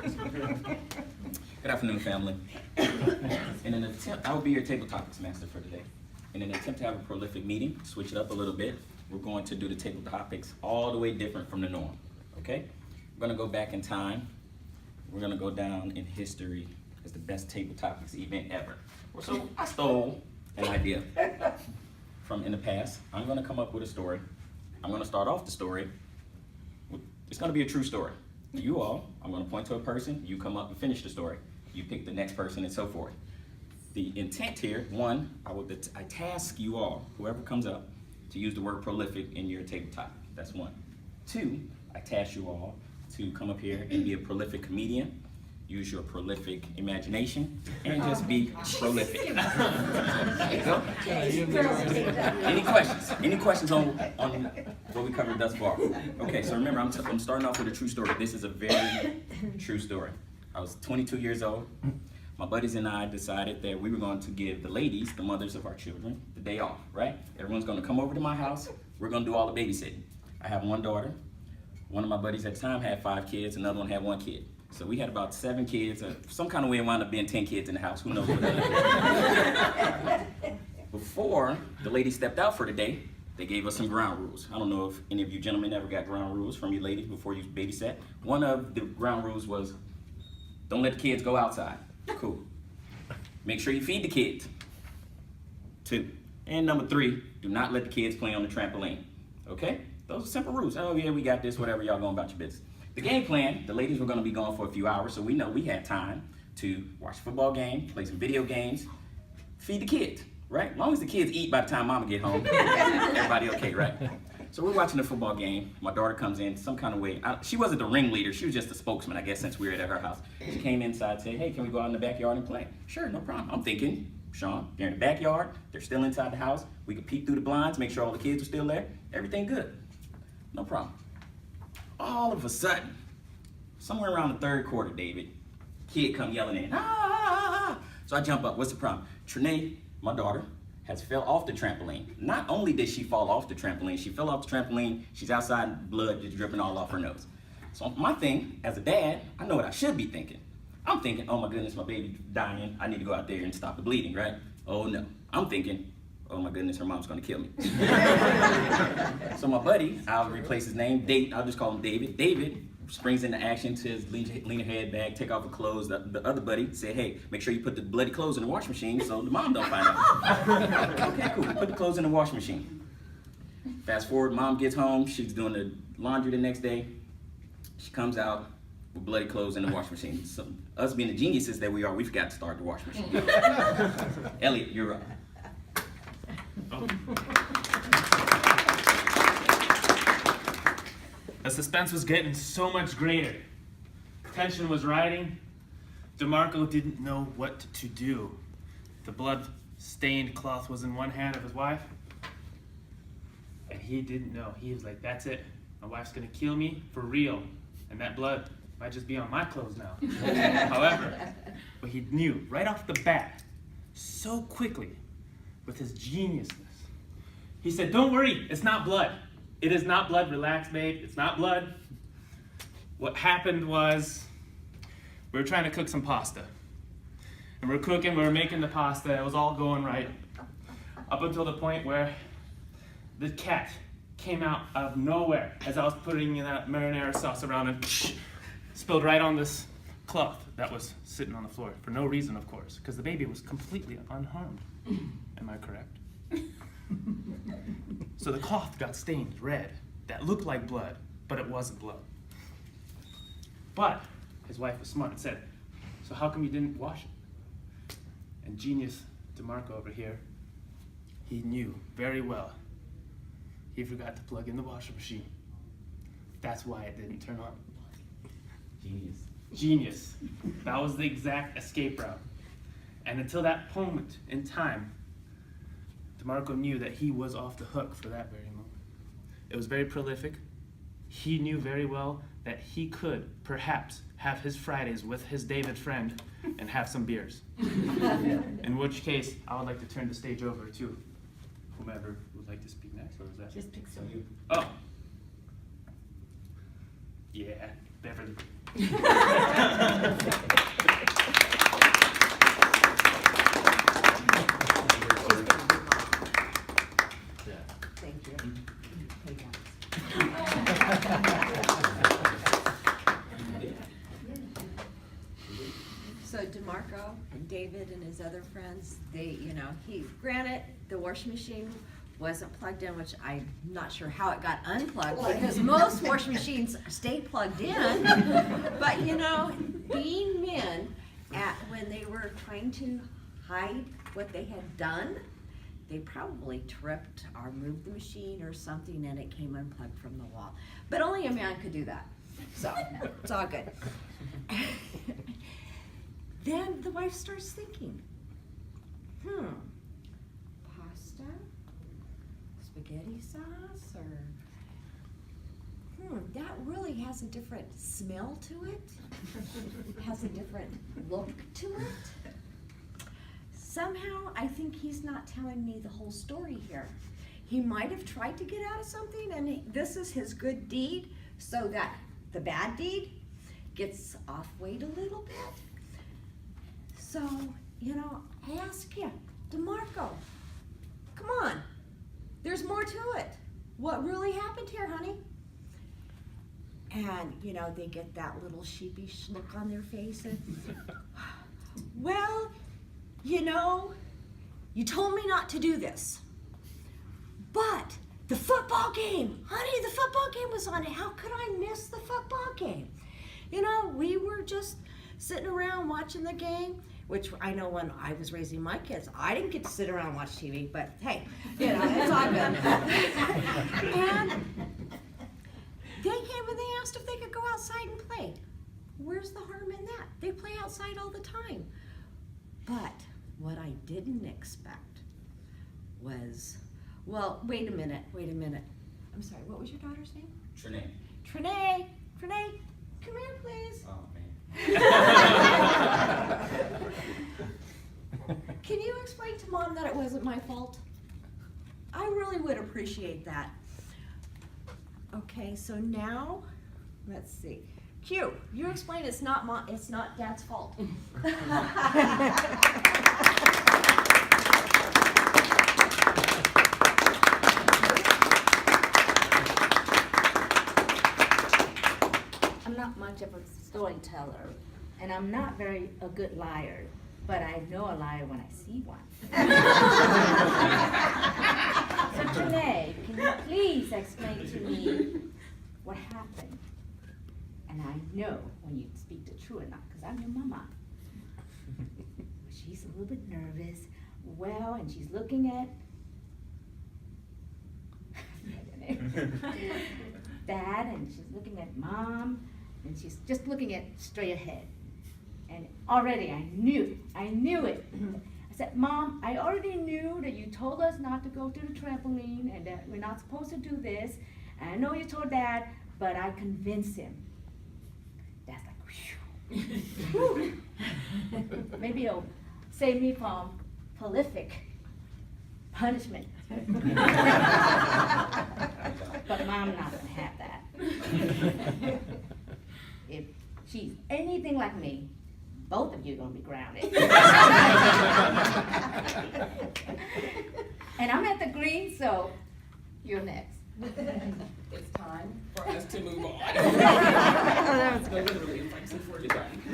Good afternoon, family. In an attempt, I will be your table topics master for today. In an attempt to have a prolific meeting, switch it up a little bit, we're going to do the table topics all the way different from the norm, okay? We're gonna go back in time. We're gonna go down in history as the best table topics event ever. So I stole an idea from in the past. I'm gonna come up with a story. I'm gonna start off the story. It's gonna be a true story. You all, I'm gonna point to a person, you come up and finish the story. You pick the next person and so forth. The intent here, one, I task you all, whoever comes up, to use the word prolific in your table topic. That's one. Two, I task you all to come up here and be a prolific comedian. Use your prolific imagination and just be prolific. There you go. Any questions? Any questions on what we covered thus far? Okay, so remember, I'm starting off with a true story. This is a very true story. I was 22 years old. My buddies and I decided that we were going to give the ladies, the mothers of our children, the day off, right? Everyone's going to come over to my house. We're going to do all the babysitting. I have one daughter. One of my buddies at the time had 5 kids. Another one had 1 kid. So we had about 7 kids. Some kind of way it wound up being 10 kids in the house. Who knows what that is? Before the ladies stepped out for the day, they gave us some ground rules. I don't know if any of you gentlemen ever got ground rules from your ladies before you babysat. One of the ground rules was, don't let the kids go outside. Cool. Make sure you feed the kids. 2. And number 3, do not let the kids play on the trampoline. Okay? Those are simple rules. Oh yeah, we got this, whatever, y'all going about your business. The game plan, the ladies were gonna be gone for a few hours, so we know we had time to watch a football game, play some video games, feed the kids, right? As long as the kids eat by the time mama get home, everybody okay, right? So we're watching the football game. My daughter comes in some kind of way. She wasn't the ringleader, she was just the spokesman, I guess, since we were at her house. She came inside and said, hey, can we go out in the backyard and play? Sure, no problem. I'm thinking, Sean, they're in the backyard, they're still inside the house, we could peek through the blinds, make sure all the kids are still there, everything good. No problem. All of a sudden, somewhere around the 3rd quarter, David, kid come yelling in, ah! So I jump up, what's the problem? Trinae, my daughter, has fell off the trampoline. Not only did she fall off the trampoline, she fell off the trampoline, she's outside, blood just dripping all off her nose. So my thing, as a dad, I know what I should be thinking. I'm thinking, oh my goodness, my baby's dying, I need to go out there and stop the bleeding, right? Oh no, I'm thinking, oh my goodness, her mom's gonna kill me. So my buddy, I'll replace his name, I'll just call him David. David springs into action to lean her head back, take off her clothes. The other buddy said, hey, make sure you put the bloody clothes in the washing machine so the mom don't find out. Okay, cool, put the clothes in the washing machine. Fast forward, mom gets home, she's doing the laundry the next day. She comes out with bloody clothes in the washing machine. So us being the geniuses that we are, we forgot to start the washing machine. Elliot, you're up. The suspense was getting so much greater. Tension was riding. DeMarco didn't know what to do. The blood-stained cloth was in one hand of his wife, and he didn't know. He was like, that's it. My wife's gonna kill me for real, and that blood might just be on my clothes now. However, but he knew right off the bat, so quickly, with his geniusness, he said, don't worry, it's not blood. It is not blood, relax, babe, it's not blood. What happened was, we were trying to cook some pasta. And we were making the pasta, it was all going right. Up until the point where the cat came out of nowhere as I was putting that marinara sauce around and spilled right on this cloth that was sitting on the floor. For no reason, of course, because the baby was completely unharmed. Am I correct? So the cloth got stained red. That looked like blood, but it wasn't blood. But his wife was smart and said, so how come you didn't wash it? And genius DeMarco over here, he knew very well he forgot to plug in the washing machine. That's why it didn't turn on. Genius. Genius. That was the exact escape route. And until that moment in time, DeMarco knew that he was off the hook for that very moment. It was very prolific. He knew very well that he could perhaps have his Fridays with his David friend and have some beers. In which case, I would like to turn the stage over to whomever would like to speak next, or is that? Just pick some. Oh. Yeah, Beverly. Thank you. Hey, guys. So DeMarco and David and his other friends, granted, the washing machine wasn't plugged in, which I'm not sure how it got unplugged, because most washing machines stay plugged in. But being men, when they were trying to hide what they had done, they probably tripped or moved the machine or something, and it came unplugged from the wall. But only a man could do that, so it's all good. Then the wife starts thinking, pasta, spaghetti sauce, or that really has a different smell to it, has a different look to it. Somehow, I think he's not telling me the whole story here. He might have tried to get out of something, and this is his good deed, so that the bad deed gets off-weight a little bit. So, I asked him, DeMarco, come on, there's more to it. What really happened here, honey? And, they get that little sheepish look on their face, and, well, you told me not to do this, but the football game, honey, the football game was on. How could I miss the football game? We were just sitting around watching the game, which I know when I was raising my kids, I didn't get to sit around and watch TV, but hey, it's all good. And they came and they asked if they could go outside and play. Where's the harm in that? They play outside all the time. But what I didn't expect was, well, wait a minute. I'm sorry, what was your daughter's name? Trinae. Trinae, come here, please. Oh, man. Can you explain to Mom that it wasn't my fault? I really would appreciate that. Okay, so now, let's see. Q, you explain it's not Dad's fault. I'm not much of a storyteller, and I'm not a good liar, but I know a liar when I see one. So Trinae, can you please explain to me what happened? And I know when you speak the truth or not, because I'm your mama. She's a little bit nervous, and she's looking at Dad, and she's looking at Mom, and she's just looking at straight ahead. And already I knew it. I said, Mom, I already knew that you told us not to go to the trampoline and that we're not supposed to do this. And I know you told Dad, but I convinced him. Dad's like, whew. Maybe it'll save me from prolific punishment. But Mom's not gonna have that. If she's anything like me, both of you are gonna be grounded. And I'm at the green, so you're next. It's time for us to move on. That was No, literally, it's like 6:45.